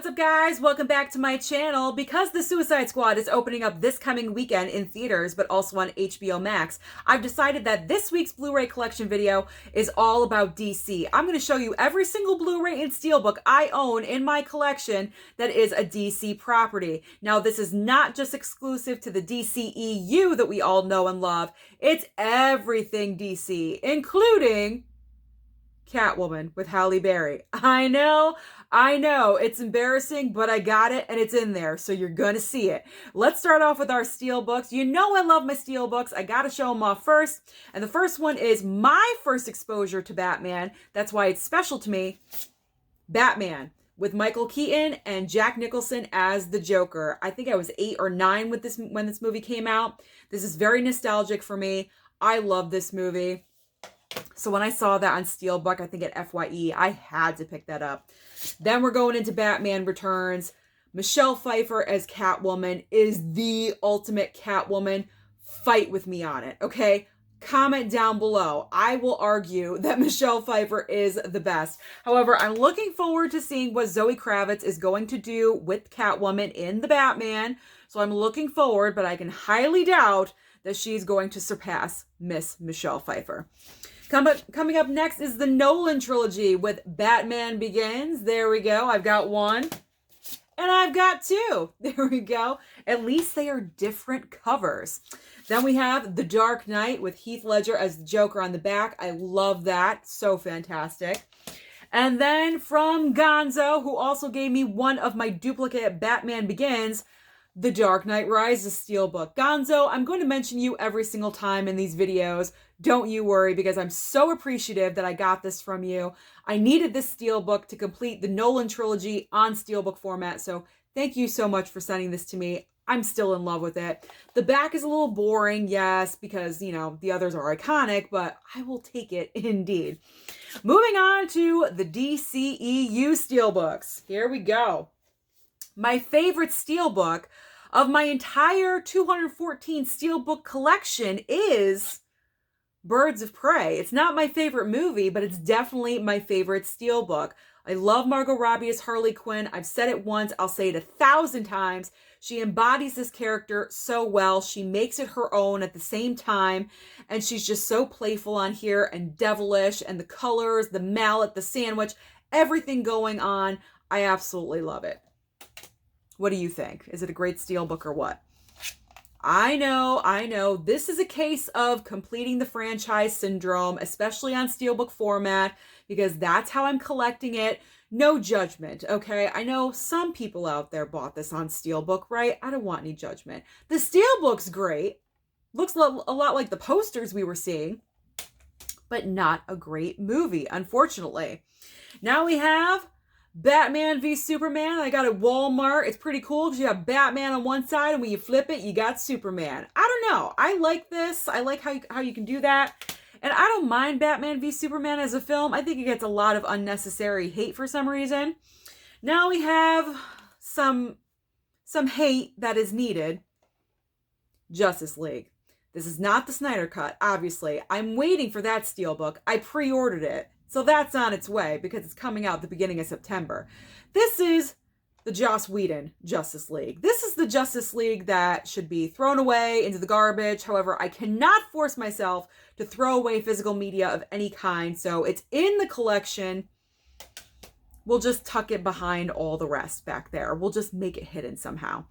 What's up, guys? Welcome back to my channel. Because The Suicide Squad is opening up this coming weekend in theaters, but also on HBO Max, I've decided that this week's Blu-ray collection video is all about DC. I'm going to show you every single Blu-ray and Steelbook I own in my collection that is a DC property. Now, this is not just exclusive to the DCEU that we all know and love. It's everything DC, including Catwoman with Halle Berry. I know, it's embarrassing, but I got it and it's in there, so you're gonna see it. Let's start off with our Steelbooks. You know I love my Steelbooks. I gotta show them off first. And the first one is my first exposure to Batman. That's why it's special to me. Batman with Michael Keaton and Jack Nicholson as the Joker. I think I was 8 or 9 when this movie came out. This is very nostalgic for me. I love this movie. So when I saw that on Steelbook, I think at FYE, I had to pick that up. Then we're going into Batman Returns. Michelle Pfeiffer as Catwoman is the ultimate Catwoman. Fight with me on it, okay? Comment down below. I will argue that Michelle Pfeiffer is the best. However, I'm looking forward to seeing what Zoe Kravitz is going to do with Catwoman in the Batman. So I'm looking forward, but I can highly doubt that she's going to surpass Miss Michelle Pfeiffer. Coming up next is the Nolan trilogy with Batman Begins. There we go. I've got one. And I've got two. There we go. At least they are different covers. Then we have The Dark Knight with Heath Ledger as the Joker on the back. I love that. So fantastic. And then from Gonzo, who also gave me one of my duplicate Batman Begins, The Dark Knight Rises Steelbook. Gonzo, I'm going to mention you every single time in these videos. Don't you worry, because I'm so appreciative that I got this from you. I needed this Steelbook to complete the Nolan trilogy on Steelbook format, so thank you so much for sending this to me. I'm still in love with it. The back is a little boring, yes, because, you know, the others are iconic, but I will take it indeed. Moving on to the DCEU Steelbooks. Here we go. My favorite Steelbook of my entire 214 Steelbook collection is Birds of Prey. It's not my favorite movie, but it's definitely my favorite Steelbook. I love Margot Robbie as Harley Quinn. I've said it once, I'll say it 1,000 times. She embodies this character so well. She makes it her own at the same time, and she's just so playful on here and devilish, and the colors, the mallet, the sandwich, everything going on. I absolutely love it. What do you think? Is it a great Steelbook or what? I know. This is a case of completing the franchise syndrome, especially on Steelbook format, because that's how I'm collecting it. No judgment, okay? I know some people out there bought this on Steelbook, right? I don't want any judgment. The Steelbook's great. Looks a lot like the posters we were seeing, but not a great movie, unfortunately. Now we have Batman v Superman. I got it at Walmart. It's pretty cool because you have Batman on one side, and when you flip it, you got Superman. I don't know. I like this. I like how you can do that. And I don't mind Batman v Superman as a film. I think it gets a lot of unnecessary hate for some reason. Now we have some hate that is needed. Justice League. This is not the Snyder Cut, obviously. I'm waiting for that Steelbook. I pre-ordered it. So that's on its way because it's coming out the beginning of September. This is the Joss Whedon Justice League. This is the Justice League that should be thrown away into the garbage. However, I cannot force myself to throw away physical media of any kind. So it's in the collection. We'll just tuck it behind all the rest back there. We'll just make it hidden somehow.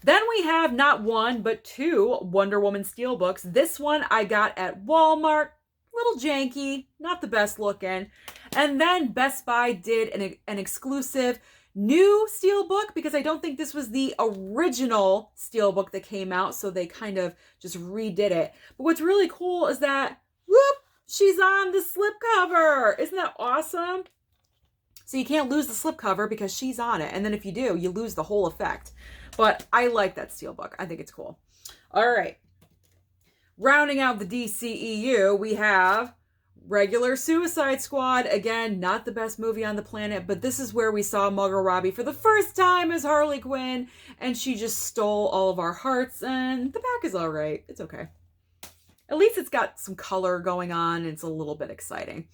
Then we have not one, but two Wonder Woman Steelbooks. This one I got at Walmart. Little janky, not the best looking. And then Best Buy did an exclusive new Steelbook because I don't think this was the original Steelbook that came out, so they kind of just redid it. But what's really cool is that, whoop, she's on the slipcover. Isn't that awesome? So you can't lose the slipcover because she's on it. And then if you do, you lose the whole effect. But I like that Steelbook. I think it's cool. All right. Rounding out the DCEU, we have regular Suicide Squad. Again, not the best movie on the planet, but this is where we saw Margot Robbie for the first time as Harley Quinn, and she just stole all of our hearts, and the back is all right. It's okay. At least it's got some color going on and it's a little bit exciting.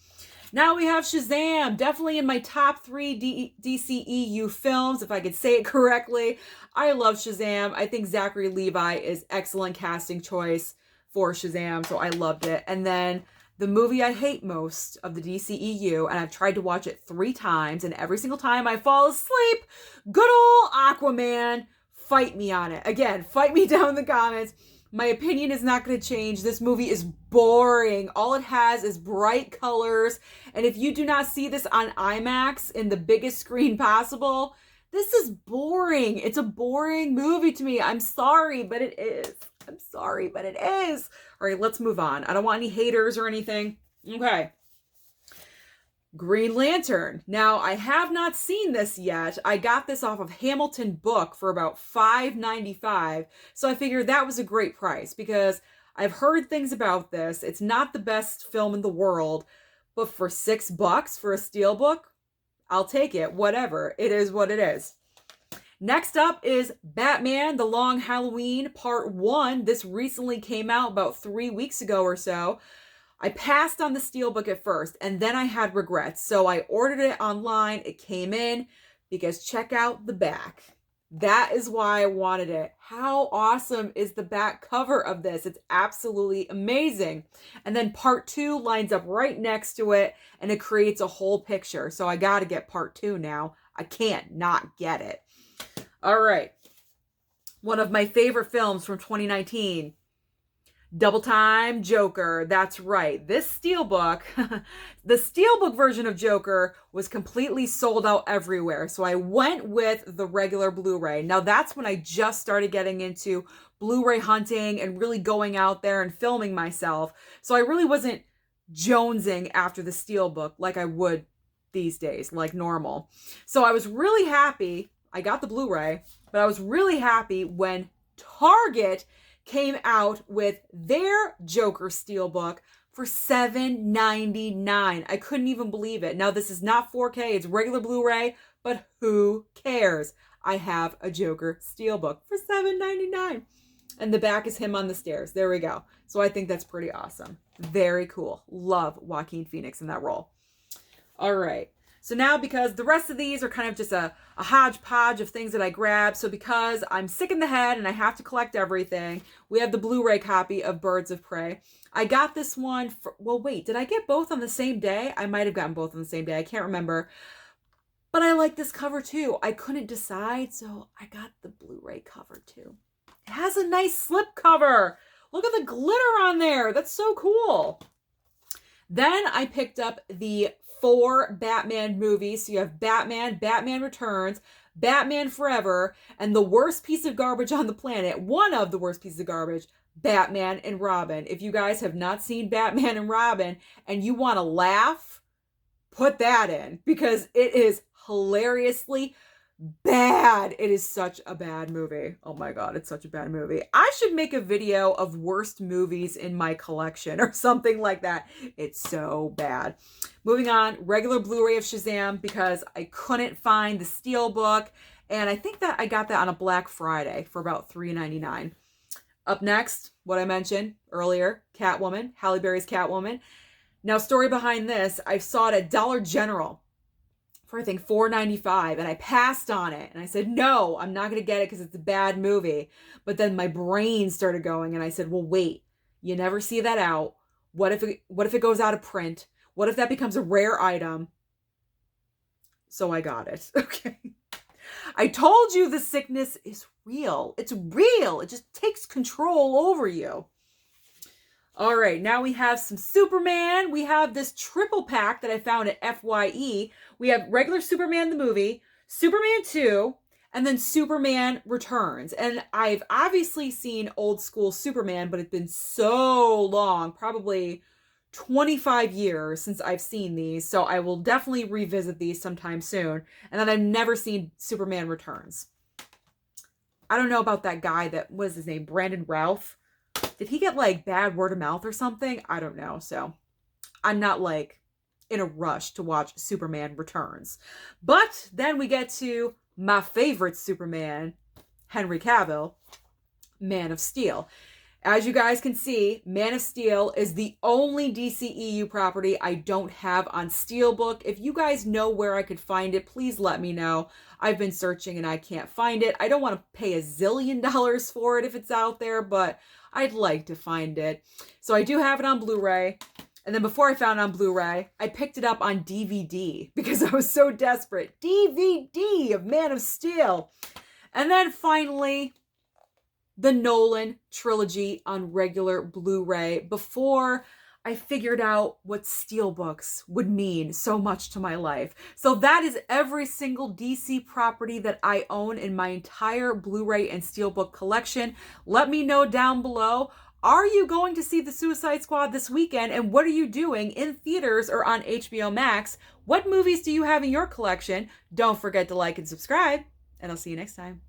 Now we have Shazam, definitely in my top 3 DCEU films, if I could say it correctly. I love Shazam. I think Zachary Levi is excellent casting choice for Shazam, so I loved it. And then the movie I hate most of the DCEU, and I've tried to watch it 3 times, and every single time I fall asleep, good old Aquaman. Fight me on it. Again, fight me down in the comments. My opinion is not going to change. This movie is boring. All it has is bright colors. And if you do not see this on IMAX in the biggest screen possible, this is boring. It's a boring movie to me. I'm sorry, but it is. I'm sorry, but it is. All right, let's move on. I don't want any haters or anything. Okay. Green Lantern. Now, I have not seen this yet. I got this off of Hamilton Book for about $5.95. So I figured that was a great price because I've heard things about this. It's not the best film in the world, but for $6 for a Steelbook, I'll take it. Whatever. It is what it is. Next up is Batman: The Long Halloween Part 1. This recently came out about 3 weeks ago or so. I passed on the Steelbook at first, and then I had regrets. So I ordered it online. It came in because check out the back. That is why I wanted it. How awesome is the back cover of this? It's absolutely amazing. And then Part 2 lines up right next to it, and it creates a whole picture. So I got to get Part 2 now. I can't not get it. All right. One of my favorite films from 2019. Double Time Joker. That's right. This Steelbook, the Steelbook version of Joker was completely sold out everywhere. So I went with the regular Blu-ray. Now that's when I just started getting into Blu-ray hunting and really going out there and filming myself. So I really wasn't jonesing after the Steelbook like I would these days, like normal. So I was really happy. I got the Blu-ray, but I was really happy when Target came out with their Joker Steelbook for $7.99. I couldn't even believe it. Now, this is not 4K. It's regular Blu-ray, but who cares? I have a Joker Steelbook for $7.99. And the back is him on the stairs. There we go. So I think that's pretty awesome. Very cool. Love Joaquin Phoenix in that role. All right. So now, because the rest of these are kind of just a hodgepodge of things that I grabbed, so because I'm sick in the head and I have to collect everything, we have the Blu-ray copy of Birds of Prey. I got this one for, well, wait, did I get both on the same day? I might have gotten both on the same day. I can't remember. But I like this cover too. I couldn't decide, so I got the Blu-ray cover too. It has a nice slip cover. Look at the glitter on there. That's so cool. Then I picked up the 4 Batman movies. So you have Batman, Batman Returns, Batman Forever, and the worst piece of garbage on the planet, one of the worst pieces of garbage, Batman and Robin. If you guys have not seen Batman and Robin and you want to laugh, put that in because it is hilariously bad. It is such a bad movie. Oh my God, it's such a bad movie. I should make a video of worst movies in my collection or something like that. It's so bad. Moving on, regular Blu-ray of Shazam because I couldn't find the Steelbook. And I think that I got that on a Black Friday for about $3.99. Up next, what I mentioned earlier, Catwoman, Halle Berry's Catwoman. Now, story behind this, I saw it at Dollar General for I think $4.95, and I passed on it. And I said, no, I'm not going to get it because it's a bad movie. But then my brain started going, and I said, well, wait, you never see that out. What if it goes out of print? What if that becomes a rare item? So I got it. Okay. I told you the sickness is real. It's real. It just takes control over you. All right, now we have some Superman. We have this triple pack that I found at FYE. We have regular Superman the movie, Superman 2, and then Superman Returns. And I've obviously seen old school Superman, but it's been so long, probably 25 years since I've seen these. So I will definitely revisit these sometime soon. And then I've never seen Superman Returns. I don't know about that guy that was his name, Brandon Routh. Did he get like bad word of mouth or something? I don't know. So I'm not like in a rush to watch Superman Returns. But then we get to my favorite Superman, Henry Cavill, Man of Steel. As you guys can see, Man of Steel is the only DCEU property I don't have on Steelbook. If you guys know where I could find it, please let me know. I've been searching and I can't find it. I don't want to pay $1 zillion for it if it's out there, but I'd like to find it. So I do have it on Blu-ray. And then before I found it on Blu-ray, I picked it up on DVD because I was so desperate. DVD of Man of Steel. And then finally, the Nolan trilogy on regular Blu-ray before I figured out what Steelbooks would mean so much to my life. So that is every single DC property that I own in my entire Blu-ray and Steelbook collection. Let me know down below. Are you going to see The Suicide Squad this weekend? And what are you doing in theaters or on HBO Max? What movies do you have in your collection? Don't forget to like and subscribe, and I'll see you next time.